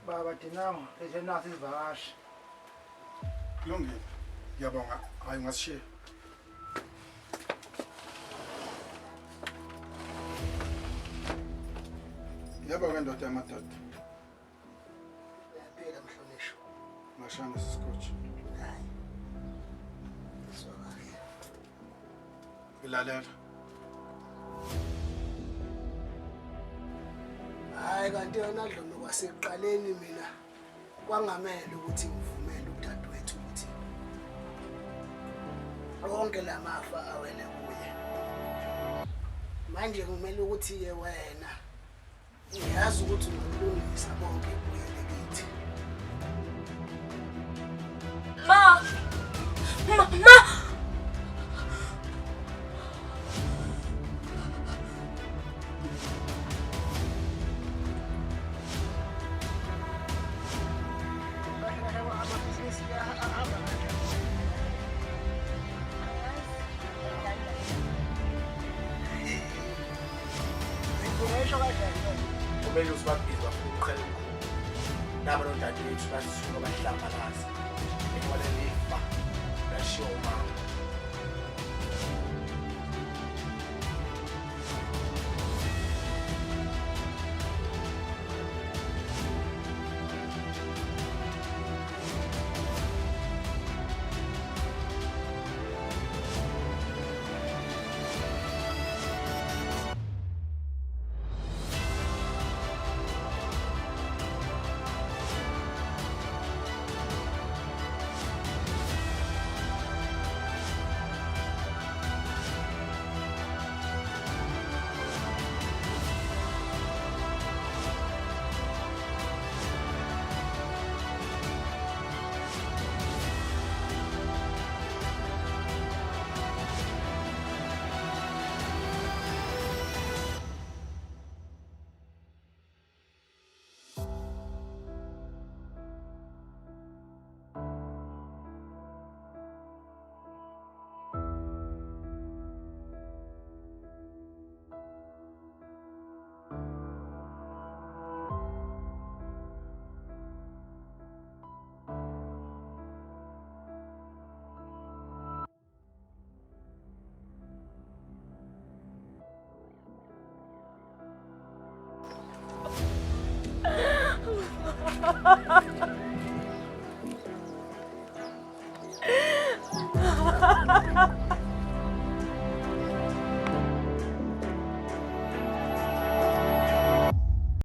Baba dinamo lethe nathi izivakashi. Kulungile. Ngiyabonga. Hayi ngasishiya. Ngiyabonga ndoda yamadoda. Yaphela mhlonishwa. Mashana sisikotshi. Hayi. Sizwakahle. Ngilalela. Hayi kanti yona Dlomo kwasekuqaleni mina kwangamela ukuthi ngivumele udadewethu ukuthi wonke lamafa awele kuye. Manje kumele ukuthi ke wena uyazi ukuthi ukulungisa bonke kuyele kithi. Ma! Kumele usibabhize bafuna ukuqhela umkhulu. Nabo nodadewethu basisuka bahlambalaza. Ekwale lifa lashiya umama.